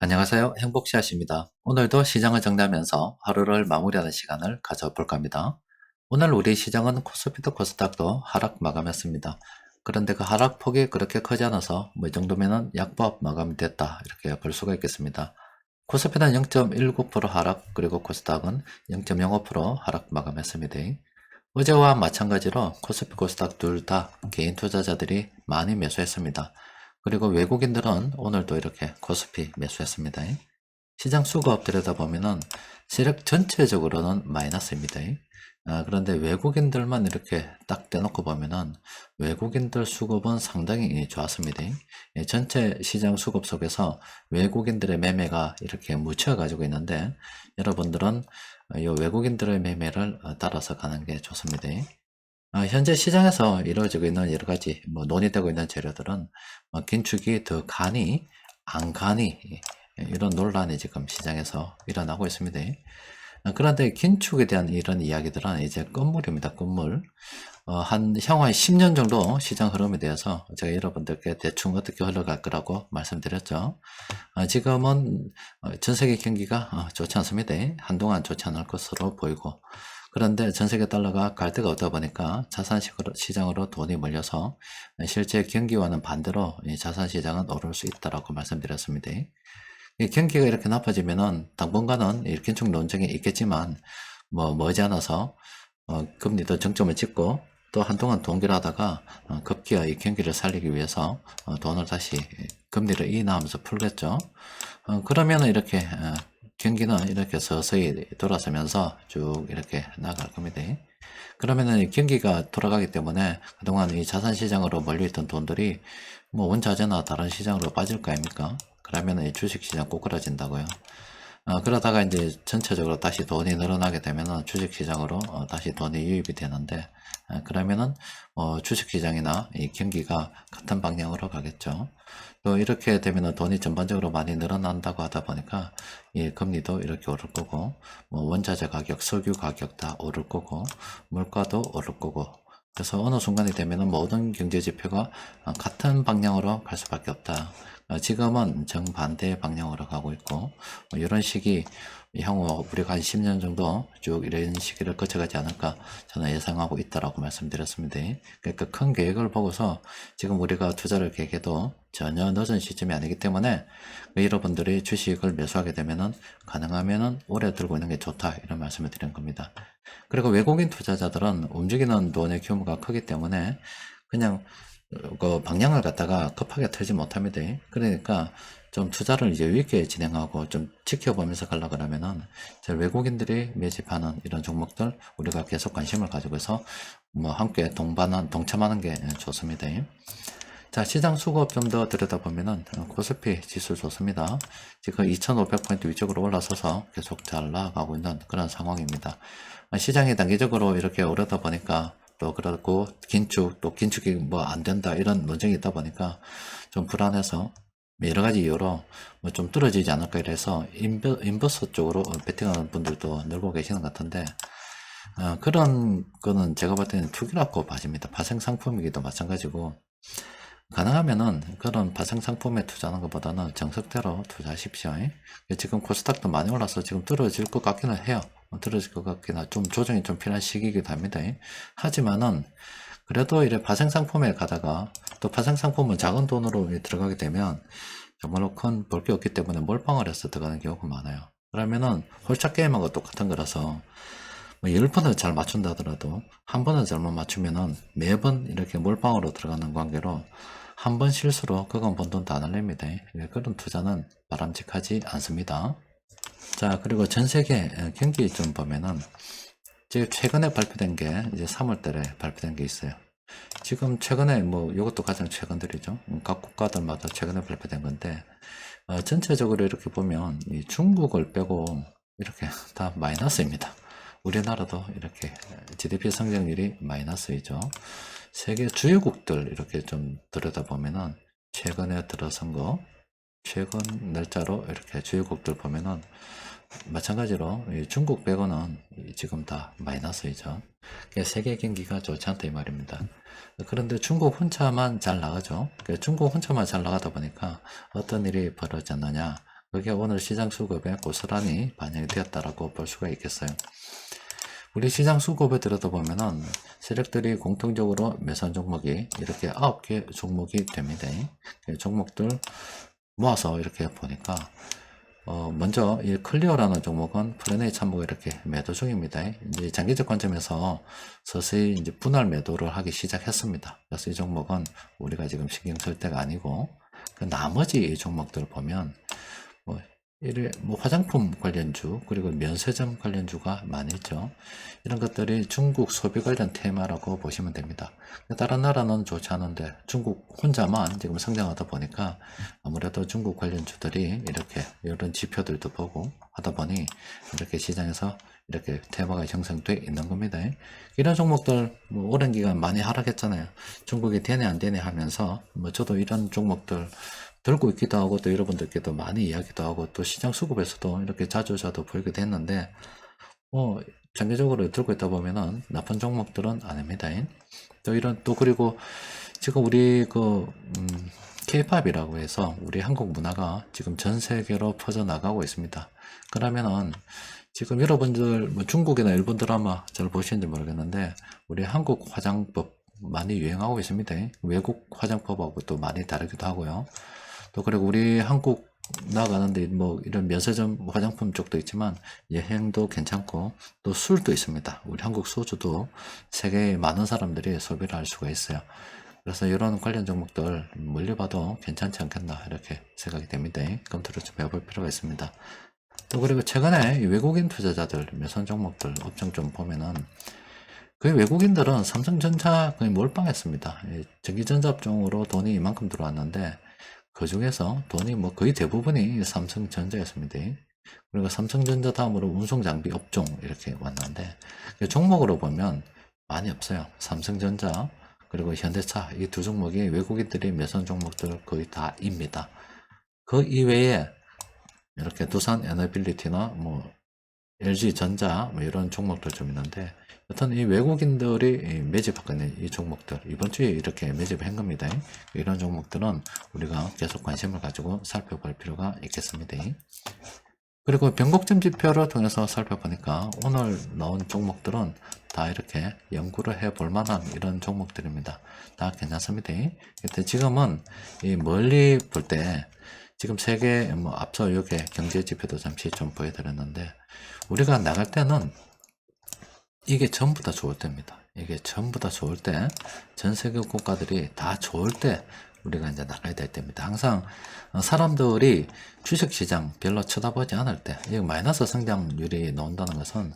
안녕하세요. 행복씨앗입니다. 오늘도 시장을 정리하면서 하루를 마무리하는 시간을 가져볼까 합니다. 오늘 우리 시장은 코스피도 코스닥도 하락 마감했습니다. 그런데 그 하락폭이 그렇게 크지 않아서 이 정도면은 약보합 마감이 됐다 이렇게 볼 수가 있겠습니다. 코스피는 0.19% 하락, 그리고 코스닥은 0.05% 하락 마감했습니다. 어제와 마찬가지로 코스피 코스닥 둘 다 개인 투자자들이 많이 매수했습니다. 그리고 외국인들은 오늘도 이렇게 코스피 매수했습니다. 시장 수급 들여다보면은 세력 전체적으로는 마이너스입니다. 그런데 외국인들만 이렇게 딱 떼놓고 보면은 외국인들 수급은 상당히 좋았습니다. 전체 시장 수급 속에서 외국인들의 매매가 이렇게 묻혀 가지고 있는데, 여러분들은 이 외국인들의 매매를 따라서 가는 게 좋습니다. 현재 시장에서 이루어지고 있는 여러 가지 논의되고 있는 재료들은 긴축이 더 가니 안 가니, 이런 논란이 지금 시장에서 일어나고 있습니다. 그런데 긴축에 대한 이런 이야기들은 이제 끝물입니다. 끝물. 향후 10년 정도 시장 흐름에 대해서 제가 여러분들께 대충 어떻게 흘러갈 거라고 말씀드렸죠. 지금은 전 세계 경기가 좋지 않습니다. 한동안 좋지 않을 것으로 보이고, 그런데 전 세계 달러가 갈 데가 없다 보니까 자산 시장으로 돈이 몰려서 실제 경기와는 반대로 이 자산 시장은 오를 수 있다라고 말씀드렸습니다. 이 경기가 이렇게 나빠지면은 당분간은 이 긴축 논쟁이 있겠지만 머지않아서 금리도 정점을 찍고, 또 한동안 동결하다가 급기야 이 경기를 살리기 위해서 돈을 다시 금리를 인하하면서 풀겠죠. 그러면 이렇게 경기는 이렇게 서서히 돌아서면서 쭉 이렇게 나갈 겁니다. 그러면은 경기가 돌아가기 때문에 그동안 이 자산시장으로 몰려있던 돈들이 원자재나 다른 시장으로 빠질 거 아닙니까? 그러면 이 주식시장 꼬꾸라진다고요. 그러다가 이제 전체적으로 다시 돈이 늘어나게 되면은 주식시장으로 다시 돈이 유입이 되는데, 그러면은 주식시장이나 이 경기가 같은 방향으로 가겠죠. 또 이렇게 되면은 돈이 전반적으로 많이 늘어난다고 하다 보니까 이 금리도 이렇게 오를 거고, 원자재 가격, 석유 가격 다 오를 거고, 물가도 오를 거고, 그래서 어느 순간이 되면은 모든 경제 지표가 같은 방향으로 갈 수밖에 없다. 지금은 정반대 방향으로 가고 있고, 이런 시기 향후 우리가 한 10년 정도 쭉 이런 시기를 거쳐가지 않을까 저는 예상하고 있다라고 말씀드렸습니다. 그러니까 큰 계획을 보고서 지금 우리가 투자를 계획해도 전혀 늦은 시점이 아니기 때문에 여러분들이 주식을 매수하게 되면은 가능하면은 오래 들고 있는 게 좋다, 이런 말씀을 드린 겁니다. 그리고 외국인 투자자들은 움직이는 돈의 규모가 크기 때문에 그냥 그 방향을 갖다가 급하게 틀지 못합니다. 그러니까 좀 투자를 여유 있게 진행하고 좀 지켜보면서 가려고 하면은 외국인들이 매집하는 이런 종목들 우리가 계속 관심을 가지고 있어 함께 동참하는 게 좋습니다. 자, 시장 수급 좀 더 들여다보면은 코스피 지수 좋습니다. 지금 2500포인트 위쪽으로 올라서서 계속 잘 나아가고 있는 그런 상황입니다. 시장이 단기적으로 이렇게 오르다 보니까, 또 그렇고 또 긴축이 안 된다 이런 논쟁이 있다 보니까 좀 불안해서 여러 가지 이유로 좀 떨어지지 않을까 이래서 인버스 쪽으로 베팅하는 분들도 늘고 계시는 것 같은데, 그런 거는 제가 볼 때는 투기라고 봐집니다. 파생 상품이기도 마찬가지고, 가능하면은 그런 파생 상품에 투자하는 것보다는 정석대로 투자하십시오. 지금 코스닥도 많이 올라서 지금 떨어질 것 같기는 해요. 떨어질 것 같기는, 좀 조정이 좀 필요한 시기이기도 합니다. 하지만은 그래도 이래 파생 상품에 가다가, 또 파생 상품은 작은 돈으로 들어가게 되면 정말로 큰 볼 게 없기 때문에 몰빵을 해서 들어가는 경우가 많아요. 그러면은 홀짝 게임하고 똑같은 거라서 10번을 잘 맞춘다 하더라도 한 번을 잘못 맞추면은 매번 이렇게 몰빵으로 들어가는 관계로 한 번 실수로 그건 번 돈 다 날립니다. 그런 투자는 바람직하지 않습니다. 자, 그리고 전 세계 경기 좀 보면은 지금 최근에 발표된 게 이제 3월달에 발표된 게 있어요. 지금 최근에 이것도 가장 최근들이죠. 각 국가들마다 최근에 발표된 건데, 전체적으로 이렇게 보면 이 중국을 빼고 이렇게 다 마이너스입니다. 우리나라도 이렇게 GDP 성장률이 마이너스이죠. 세계 주요국들 이렇게 좀 들여다보면은 최근에 들어선 거, 최근 날짜로 이렇게 주요국들 보면은 마찬가지로 중국 빼고는 지금 다 마이너스이죠. 세계 경기가 좋지 않다 이 말입니다. 그런데 중국 혼자만 잘 나가죠. 중국 혼자만 잘 나가다 보니까 어떤 일이 벌어졌느냐, 그게 오늘 시장 수급에 고스란히 반영이 되었다라고 볼 수가 있겠어요. 우리 시장 수급을 들여다보면은 세력들이 공통적으로 매수한 종목이 이렇게 9개 종목이 됩니다. 종목들 모아서 이렇게 보니까 먼저 이 클리어라는 종목은 플래너의 참고가 이렇게 매도 중입니다. 이제 장기적 관점에서 서서히 이제 분할 매도를 하기 시작했습니다. 그래서 이 종목은 우리가 지금 신경 쓸 때가 아니고 그 나머지 종목들을 보면 뭐 화장품 관련주 그리고 면세점 관련주가 많이 있죠. 이런 것들이 중국 소비 관련 테마라고 보시면 됩니다. 다른 나라는 좋지 않은데 중국 혼자만 지금 성장하다 보니까 아무래도 중국 관련주들이 이렇게 이런 지표들도 보고 하다 보니 이렇게 시장에서 이렇게 테마가 형성돼 있는 겁니다. 이런 종목들 뭐 오랜 기간 많이 하락했잖아요. 중국이 되네 안 되네 하면서 뭐 저도 이런 종목들 들고 있기도 하고 또 여러분들께도 많이 이야기도 하고 또 시장 수급에서도 이렇게 자주 보이기도 했는데 장기적으로 들고 있다 보면은 나쁜 종목들은 아닙니다. 또 그리고 지금 우리 K-팝이라고 해서 우리 한국 문화가 지금 전 세계로 퍼져나가고 있습니다. 그러면은 지금 여러분들 뭐 중국이나 일본 드라마 잘 보시는지 모르겠는데 우리 한국 화장법 많이 유행하고 있습니다. 외국 화장법하고 또 많이 다르기도 하고요. 또 그리고 우리 한국 나가는데 뭐 이런 면세점 화장품 쪽도 있지만 여행도 괜찮고 또 술도 있습니다. 우리 한국 소주도 세계에 많은 사람들이 소비를 할 수가 있어요. 그래서 이런 관련 종목들 멀리 봐도 괜찮지 않겠나 이렇게 생각이 됩니다. 검토를 좀 해볼 필요가 있습니다. 또 그리고 최근에 외국인 투자자들 매선 종목들 업종 좀 보면은 그 외국인들은 삼성전자 거의 몰빵했습니다. 전기전자 업종으로 돈이 이만큼 들어왔는데 그 중에서 돈이 뭐 거의 대부분이 삼성전자였습니다. 그리고 삼성전자 다음으로 운송장비 업종 이렇게 왔는데 종목으로 보면 많이 없어요. 삼성전자 그리고 현대차 이 두 종목이 외국인들이 매선 종목들 거의 다입니다. 그 이외에 이렇게 두산 에너빌리티나 뭐 LG전자 뭐 이런 종목들 좀 있는데 여튼 이 외국인들이 매집하고 있는 이 종목들 이번 주에 이렇게 매집한 겁니다. 이런 종목들은 우리가 계속 관심을 가지고 살펴볼 필요가 있겠습니다. 그리고 변곡점 지표를 통해서 살펴보니까 오늘 나온 종목들은 다 이렇게 연구를 해볼 만한 이런 종목들입니다. 다 괜찮습니다. 지금은 이 멀리 볼 때 지금 세계 뭐 앞서 이렇게 경제 지표도 잠시 좀 보여드렸는데 우리가 나갈 때는 이게 전부 다 좋을 때입니다. 이게 전부 다 좋을 때, 전 세계 국가들이 다 좋을 때 우리가 이제 나가야 될 때입니다. 항상 사람들이 주식시장 별로 쳐다보지 않을 때, 이 마이너스 성장률이 나온다는 것은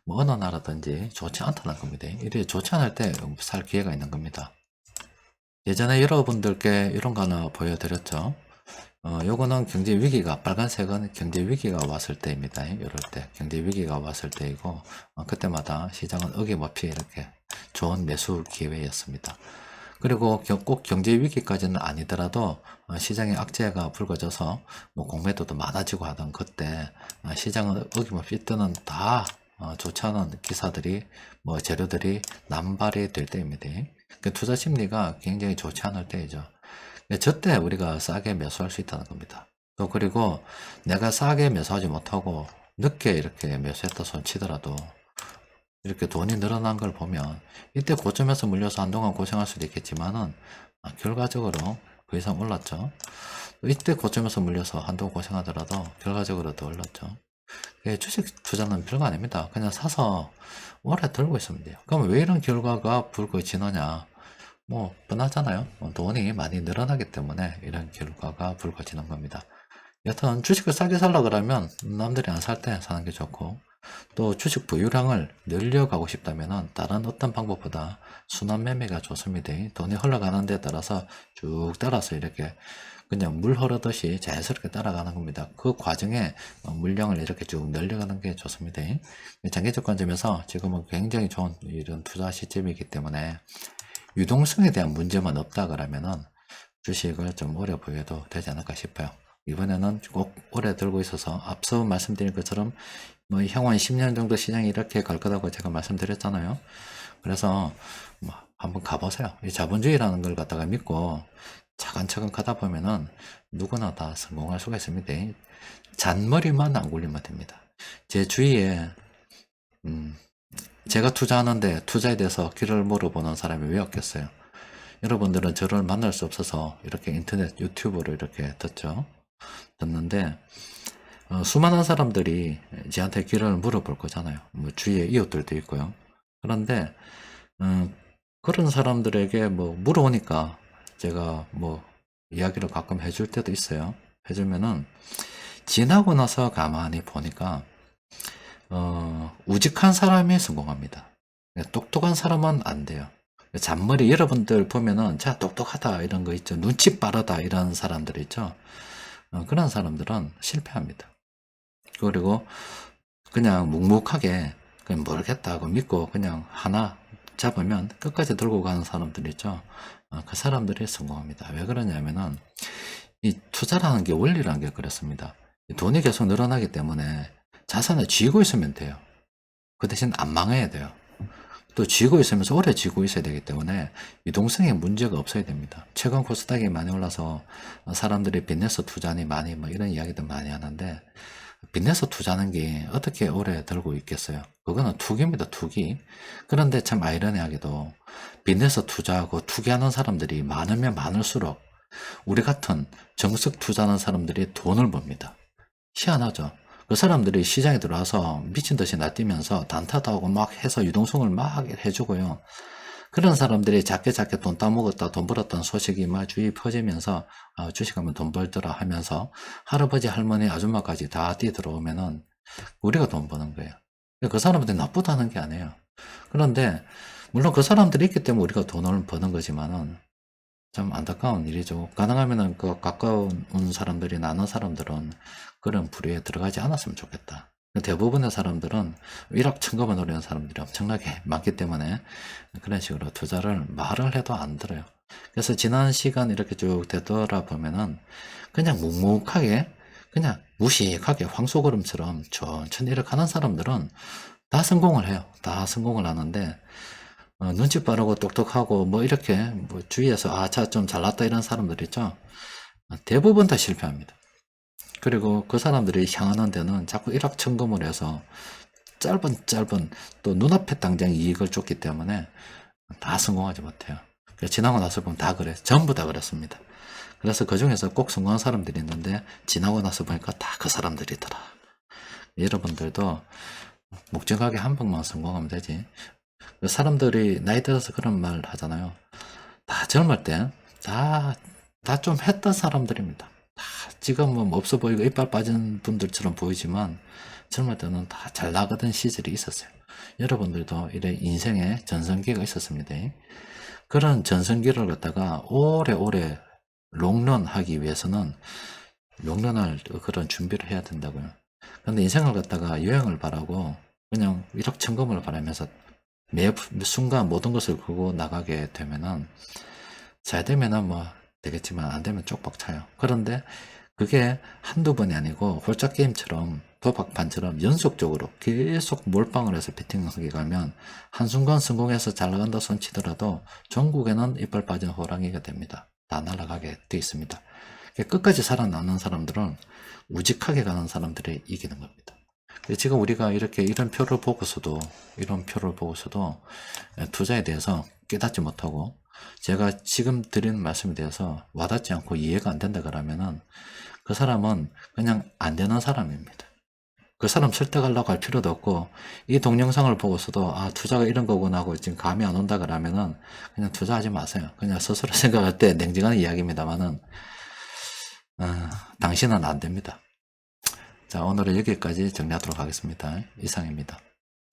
뭐 어느 나라든지 좋지 않다는 겁니다. 이게 좋지 않을 때 살 기회가 있는 겁니다. 예전에 여러분들께 이런 거 하나 보여드렸죠. 요거는 경제 위기가, 빨간색은 경제 위기가 왔을 때입니다. 이럴 때, 경제 위기가 왔을 때이고, 그때마다 시장은 어김없이 이렇게 좋은 매수 기회였습니다. 그리고 꼭 경제 위기까지는 아니더라도 시장의 악재가 불거져서 뭐 공매도도 많아지고 하던 그때 시장은 어김없이 뜨는 다 좋지 않은 기사들이 뭐 재료들이 남발이 될 때입니다. 그 투자 심리가 굉장히 좋지 않을 때이죠. 저때 우리가 싸게 매수할 수 있다는 겁니다. 또 그리고 내가 싸게 매수하지 못하고 늦게 이렇게 매수했다 손 치더라도 이렇게 돈이 늘어난 걸 보면 이때 고점에서 물려서 한동안 고생할 수도 있겠지만은 결과적으로 그 이상 올랐죠. 또 이때 고점에서 물려서 한동안 고생하더라도 결과적으로 더 올랐죠. 주식 투자는 별거 아닙니다. 그냥 사서 오래 들고 있으면 돼요. 그럼 왜 이런 결과가 불거지느냐? 뭐 뻔하잖아요. 돈이 많이 늘어나기 때문에 이런 결과가 불거지는 겁니다. 여튼 주식을 싸게 살라 그러면 남들이 안 살 때 사는 게 좋고 또 주식 보유량을 늘려가고 싶다면 다른 어떤 방법보다 순환 매매가 좋습니다. 돈이 흘러가는 데 따라서 쭉 따라서 이렇게 그냥 물 흐르듯이 자연스럽게 따라가는 겁니다. 그 과정에 물량을 이렇게 쭉 늘려가는 게 좋습니다. 장기적 관점에서 지금은 굉장히 좋은 이런 투자 시점이기 때문에 유동성에 대한 문제만 없다 그러면은 주식을 좀 오래 보여도 되지 않을까 싶어요. 이번에는 꼭 오래 들고 있어서 앞서 말씀드린 것처럼 뭐 향후 한 10년 정도 시장이 이렇게 갈 거라고 제가 말씀드렸잖아요. 그래서 뭐 한번 가보세요. 이 자본주의라는 걸 갖다가 믿고 차근차근 가다 보면은 누구나 다 성공할 수가 있습니다. 잔머리만 안 굴리면 됩니다. 제 주위에 제가 투자하는데 투자에 대해서 길을 물어보는 사람이 왜 없겠어요? 여러분들은 저를 만날 수 없어서 이렇게 인터넷 유튜브를 이렇게 듣는데 수많은 사람들이 저한테 길을 물어볼 거잖아요. 뭐 주위에 이웃들도 있고요. 그런데 그런 사람들에게 뭐 물어오니까 제가 뭐 이야기를 가끔 해줄 때도 있어요. 해주면은 지나고 나서 가만히 보니까 우직한 사람이 성공합니다. 똑똑한 사람은 안 돼요. 잔머리 여러분들 보면은 자 똑똑하다 이런 거 있죠. 눈치 빠르다 이런 사람들 있죠. 그런 사람들은 실패합니다. 그리고 그냥 묵묵하게 그냥 모르겠다고 믿고 그냥 하나 잡으면 끝까지 들고 가는 사람들 있죠. 그 사람들이 성공합니다. 왜 그러냐면은 이 투자라는 게 원리라는 게 그렇습니다. 돈이 계속 늘어나기 때문에 자산을 쥐고 있으면 돼요. 그 대신 안 망해야 돼요. 또 쥐고 있으면서 오래 쥐고 있어야 되기 때문에 유동성에 문제가 없어야 됩니다. 최근 코스닥이 많이 올라서 사람들이 빚내서 투자니 많이 뭐 이런 이야기도 많이 하는데 빚내서 투자하는 게 어떻게 오래 들고 있겠어요? 그거는 투기입니다, 투기. 그런데 참 아이러니하게도 빚내서 투자하고 투기하는 사람들이 많으면 많을수록 우리 같은 정석 투자하는 사람들이 돈을 법니다. 희한하죠? 그 사람들이 시장에 들어와서 미친 듯이 날뛰면서 단타도 하고 막 해서 유동성을 막 해주고요. 그런 사람들이 작게 돈 따먹었다 돈 벌었던 소식이 막 주위에 퍼지면서 주식하면 돈 벌더라 하면서 할아버지 할머니 아줌마까지 다 뛰어들어오면은 우리가 돈 버는 거예요. 그 사람들이 나쁘다는 게 아니에요. 그런데 물론 그 사람들이 있기 때문에 우리가 돈을 버는 거지만은 참 안타까운 일이죠. 가능하면은 그 가까운 사람들이 아는 사람들은 그런 부류에 들어가지 않았으면 좋겠다. 대부분의 사람들은 일확천금을 노리는 사람들이 엄청나게 많기 때문에 그런 식으로 투자를 말을 해도 안 들어요. 그래서 지난 시간 이렇게 쭉 되돌아보면은 그냥 묵묵하게 그냥 무식하게 황소걸음처럼 천천히 이렇게 하는 사람들은 다 성공을 해요. 다 성공을 하는데 눈치 빠르고 똑똑하고 뭐 이렇게 뭐 주위에서 자 좀 잘났다 이런 사람들 있죠. 대부분 다 실패합니다. 그리고 그 사람들이 향하는 데는 자꾸 일확천금을 해서 짧은 또 눈앞에 당장 이익을 줬기 때문에 다 성공하지 못해요. 지나고 나서 보면 다 그래. 전부 다 그렇습니다. 그래서 그 중에서 꼭 성공한 사람들이 있는데 지나고 나서 보니까 다 그 사람들이더라. 여러분들도 묵직하게 한 번만 성공하면 되지. 사람들이 나이 들어서 그런 말 하잖아요. 다 젊을 때 다 좀 했던 사람들입니다. 다 지금은 뭐 없어 보이고 이빨 빠진 분들처럼 보이지만 젊을 때는 다 잘 나가던 시절이 있었어요. 여러분들도 이래 인생에 전성기가 있었습니다. 그런 전성기를 갖다가 오래오래 롱런 하기 위해서는 롱런할 그런 준비를 해야 된다고요. 근데 인생을 갖다가 여행을 바라고 그냥 일확천금을 바라면서 매 순간 모든 것을 걸고 나가게 되면은 잘 되면은 뭐 되겠지만 안 되면 쪽박 차요. 그런데 그게 한두 번이 아니고 홀짝 게임처럼 도박판처럼 연속적으로 계속 몰빵을 해서 베팅하게 가면 한순간 성공해서 잘 나간다 손치더라도 전국에는 이빨 빠진 호랑이가 됩니다. 다 날아가게 돼 있습니다. 끝까지 살아남는 사람들은 우직하게 가는 사람들이 이기는 겁니다. 지금 우리가 이렇게 이런 표를 보고서도 투자에 대해서 깨닫지 못하고 제가 지금 드리는 말씀에 대해서 와닿지 않고 이해가 안 된다 그러면은 그 사람은 그냥 안 되는 사람입니다. 그 사람 설득하려고 할 필요도 없고 이 동영상을 보고서도 투자가 이런 거구나 하고 지금 감이 안 온다 그러면은 그냥 투자하지 마세요. 그냥 스스로 생각할 때 냉정한 이야기입니다만은 당신은 안 됩니다. 자, 오늘은 여기까지 정리하도록 하겠습니다. 이상입니다.